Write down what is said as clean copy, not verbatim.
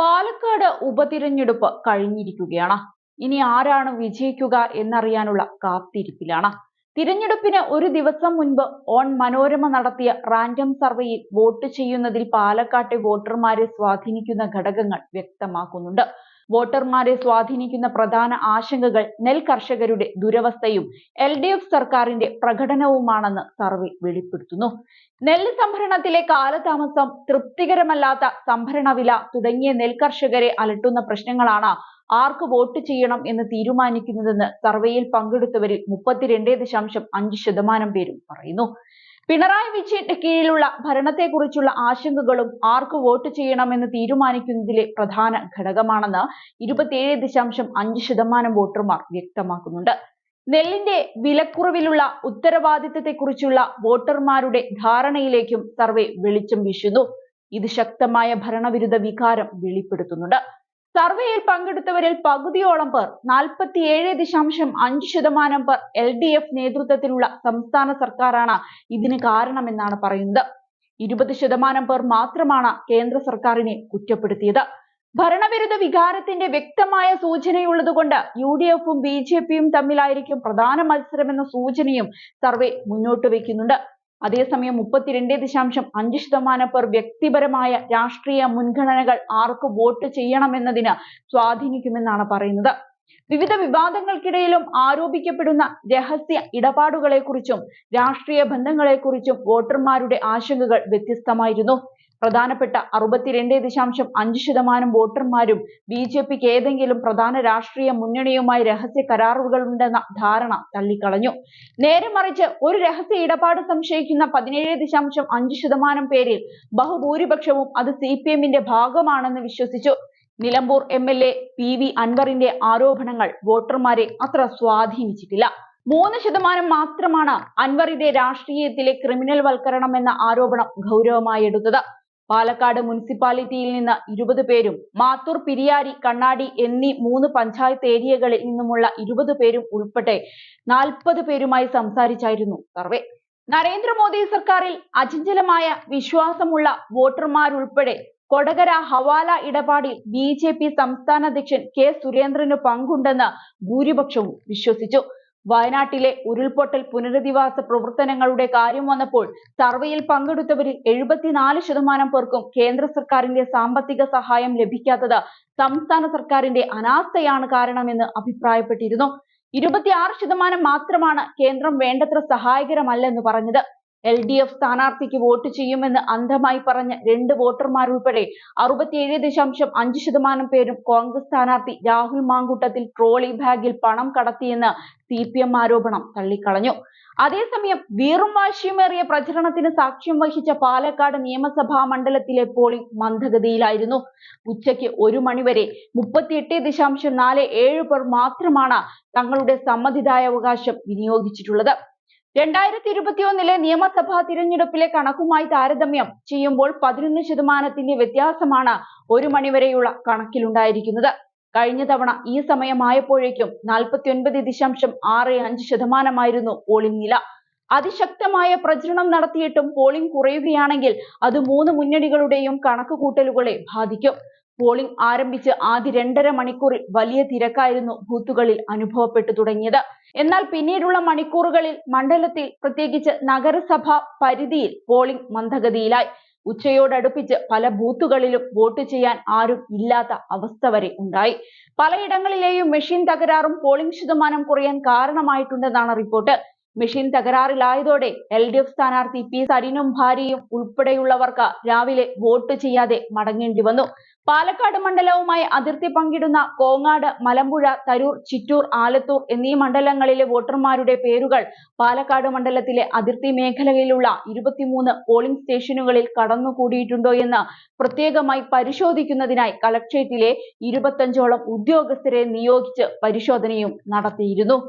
പാലക്കാട് ഉപതിരഞ്ഞെടുപ്പ് കഴിഞ്ഞിരിക്കുകയാണ്. ഇനി ആരാണ് വിജയിക്കുക എന്നറിയാനുള്ള കാത്തിരിപ്പിലാണ്. തിരഞ്ഞെടുപ്പിന് ഒരു ദിവസം മുൻപ് ഓൺ മനോരമ നടത്തിയ റാൻഡം സർവേയിൽ വോട്ട് ചെയ്യുന്നതിൽ പാലക്കാട്ടെ വോട്ടർമാരെ സ്വാധീനിക്കുന്ന ഘടകങ്ങൾ വ്യക്തമാക്കുന്നുണ്ട്. വോട്ടർമാരെ സ്വാധീനിക്കുന്ന പ്രധാന ആശങ്കകൾ നെൽ കർഷകരുടെ ദുരവസ്ഥയും LDF സർക്കാരിന്റെ പ്രകടനവുമാണെന്ന് സർവേ വെളിപ്പെടുത്തുന്നു. നെല്ല് സംഭരണത്തിലെ കാലതാമസം, തൃപ്തികരമല്ലാത്ത സംഭരണ വില തുടങ്ങിയ നെൽ കർഷകരെ അലട്ടുന്ന പ്രശ്നങ്ങളാണ് ആർക്ക് വോട്ട് ചെയ്യണം എന്ന് തീരുമാനിക്കുന്നതെന്ന് സർവേയിൽ പങ്കെടുത്തവരിൽ 32.5% പേരും പറയുന്നു. പിണറായി വിജയന്റെ കീഴിലുള്ള ഭരണത്തെക്കുറിച്ചുള്ള ആശങ്കകളും ആർക്ക് വോട്ട് ചെയ്യണമെന്ന് തീരുമാനിക്കുന്നതിലെ പ്രധാന ഘടകമാണെന്ന് 27.5% വോട്ടർമാർ വ്യക്തമാക്കുന്നുണ്ട്. നെല്ലിന്റെ വിലക്കുറവിലുള്ള ഉത്തരവാദിത്തത്തെക്കുറിച്ചുള്ള വോട്ടർമാരുടെ ധാരണയിലേക്കും സർവേ വെളിച്ചം വീശുന്നു. ഇത് ശക്തമായ ഭരണവിരുദ്ധ വികാരം വെളിപ്പെടുത്തുന്നുണ്ട്. സർവേയിൽ പങ്കെടുത്തവരിൽ പകുതിയോളം പേർ 47.5% പേർ LDF നേതൃത്വത്തിലുള്ള സംസ്ഥാന സർക്കാരാണ് ഇതിന് കാരണമെന്നാണ് പറയുന്നത്. 20% പേർ മാത്രമാണ് കേന്ദ്ര സർക്കാരിനെ കുറ്റപ്പെടുത്തിയത്. ഭരണവിരുദ്ധ വികാരത്തിന്റെ വ്യക്തമായ സൂചനയുള്ളതുകൊണ്ട് UDFും BJPയും തമ്മിലായിരിക്കും പ്രധാന മത്സരമെന്ന സൂചനയും സർവേ മുന്നോട്ട് വയ്ക്കുന്നുണ്ട്. അതേസമയം 32.5% പേർ വ്യക്തിപരമായ രാഷ്ട്രീയ മുൻഗണനകൾ ആർക്ക് വോട്ട് ചെയ്യണമെന്നതിന് സ്വാധീനിക്കുമെന്നാണ് പറയുന്നത്. വിവിധ വിവാദങ്ങൾക്കിടയിലും ആരോപിക്കപ്പെടുന്ന രഹസ്യ ഇടപാടുകളെക്കുറിച്ചും രാഷ്ട്രീയ ബന്ധങ്ങളെക്കുറിച്ചും വോട്ടർമാരുടെ ആശങ്കകൾ വ്യത്യസ്തമായിരുന്നു. പ്രധാനപ്പെട്ട 62.5% വോട്ടർമാരും BJPക്ക് ഏതെങ്കിലും പ്രധാന രാഷ്ട്രീയ മുന്നണിയുമായി രഹസ്യ കരാറുകളുണ്ടെന്ന ധാരണ തള്ളിക്കളഞ്ഞു. നേരെ മറിച്ച് ഒരു രഹസ്യ ഇടപാട് സംശയിക്കുന്ന 17.5% പേരിൽ ബഹുഭൂരിപക്ഷവും അത് CPMന്റെ ഭാഗമാണെന്ന് വിശ്വസിച്ചു. നിലമ്പൂർ MLA PV അൻവറിന്റെ ആരോപണങ്ങൾ വോട്ടർമാരെ അത്ര സ്വാധീനിച്ചിട്ടില്ല. 3% മാത്രമാണ് അൻവറിന്റെ രാഷ്ട്രീയത്തിലെ ക്രിമിനൽ വൽക്കരണം എന്ന ആരോപണം ഗൗരവമായി എടുത്തത്. പാലക്കാട് മുനിസിപ്പാലിറ്റിയിൽ നിന്ന് 20 പേരും മാത്തൂർ, പിരിയാരി, കണ്ണാടി എന്നീ 3 പഞ്ചായത്ത് ഏരിയകളിൽ നിന്നുമുള്ള 20 പേരും ഉൾപ്പെടെ 40 പേരുമായി സംസാരിച്ചായിരുന്നു സർവേ. നരേന്ദ്രമോദി സർക്കാരിൽ അചഞ്ചലമായ വിശ്വാസമുള്ള വോട്ടർമാരുൾപ്പെടെ കൊടകര ഹവാല ഇടപാടിൽ BJP സംസ്ഥാന അധ്യക്ഷൻ K സുരേന്ദ്രന് പങ്കുണ്ടെന്ന് ഭൂരിപക്ഷവും വിശ്വസിച്ചു. വയനാട്ടിലെ ഉരുൾപൊട്ടൽ പുനരധിവാസ പ്രവർത്തനങ്ങളുടെ കാര്യം വന്നപ്പോൾ സർവേയിൽ പങ്കെടുത്തവരിൽ 74% പേർക്കും കേന്ദ്ര സർക്കാരിന്റെ സാമ്പത്തിക സഹായം ലഭിക്കാത്തത് സംസ്ഥാന സർക്കാരിന്റെ അനാസ്ഥയാണ് കാരണമെന്ന് അഭിപ്രായപ്പെട്ടിരുന്നു. 26% മാത്രമാണ് കേന്ദ്രം വേണ്ടത്ര സഹായകരമല്ലെന്ന് പറഞ്ഞത്. LDF സ്ഥാനാർത്ഥിക്ക് വോട്ട് ചെയ്യുമെന്ന് അന്ധമായി പറഞ്ഞ 2 വോട്ടർമാരുൾപ്പെടെ 67.5% പേരും കോൺഗ്രസ് സ്ഥാനാർത്ഥി രാഹുൽ മാങ്കൂട്ടത്തിൽ ട്രോളി ബാഗിൽ പണം കടത്തിയെന്ന് CPM ആരോപണം തള്ളിക്കളഞ്ഞു. അതേസമയം വീറും വാശിയുമേറിയ പ്രചരണത്തിന് സാക്ഷ്യം വഹിച്ച പാലക്കാട് നിയമസഭാ മണ്ഡലത്തിലെ പോളിംഗ് മന്ദഗതിയിലായിരുന്നു. ഉച്ചയ്ക്ക് 1 മണിവരെ 38.47% പേർ മാത്രമാണ് തങ്ങളുടെ സമ്മതിദായാവകാശം വിനിയോഗിച്ചിട്ടുള്ളത്. 2021 നിയമസഭാ തിരഞ്ഞെടുപ്പിലെ കണക്കുമായി താരതമ്യം ചെയ്യുമ്പോൾ 11% വ്യത്യാസമാണ് 1 മണിവരെയുള്ള കണക്കിലുണ്ടായിരിക്കുന്നത്. കഴിഞ്ഞ തവണ ഈ സമയമായപ്പോഴേക്കും 49.65% പോളിംഗ് നില. അതിശക്തമായ പ്രചരണം നടത്തിയിട്ടും പോളിംഗ് കുറയുകയാണെങ്കിൽ അത് 3 മുന്നണികളുടെയും കണക്കുകൂട്ടലുകളെ ബാധിക്കും. പോളിംഗ് ആരംഭിച്ച് ആദ്യ 2.5 മണിക്കൂറിൽ വലിയ തിരക്കായിരുന്നു ബൂത്തുകളിൽ അനുഭവപ്പെട്ടു തുടങ്ങിയത്. എന്നാൽ പിന്നീടുള്ള മണിക്കൂറുകളിൽ മണ്ഡലത്തിൽ, പ്രത്യേകിച്ച് നഗരസഭാ പരിധിയിൽ പോളിംഗ് മന്ദഗതിയിലായി. ഉച്ചയോടടുപ്പിച്ച് പല ബൂത്തുകളിലും വോട്ട് ചെയ്യാൻ ആരും ഇല്ലാത്ത അവസ്ഥ വരെ ഉണ്ടായി. പലയിടങ്ങളിലെയും മെഷീൻ തകരാറും പോളിംഗ് ശതമാനം കുറയാൻ കാരണമായിട്ടുണ്ടെന്നാണ് റിപ്പോർട്ട്. മെഷീൻ തകരാറിലായതോടെ LDF സ്ഥാനാർത്ഥി P സരിനും ഭാര്യയും ഉൾപ്പെടെയുള്ളവർക്ക് രാവിലെ വോട്ട് ചെയ്യാതെ മടങ്ങേണ്ടി വന്നു. പാലക്കാട് മണ്ഡലവുമായി അതിർത്തി പങ്കിടുന്ന കോങ്ങാട്, മലമ്പുഴ, തരൂർ, ചിറ്റൂർ, ആലത്തൂർ എന്നീ മണ്ഡലങ്ങളിലെ വോട്ടർമാരുടെ പേരുകൾ പാലക്കാട് മണ്ഡലത്തിലെ അതിർത്തി മേഖലയിലുള്ള 23 പോളിംഗ് സ്റ്റേഷനുകളിൽ കടന്നുകൂടിയിട്ടുണ്ടോ എന്ന് പ്രത്യേകമായി പരിശോധിക്കുന്നതിനായി കളക്ട്രേറ്റിലെ 25ഓളം ഉദ്യോഗസ്ഥരെ നിയോഗിച്ച് പരിശോധനയും നടത്തിയിരുന്നു.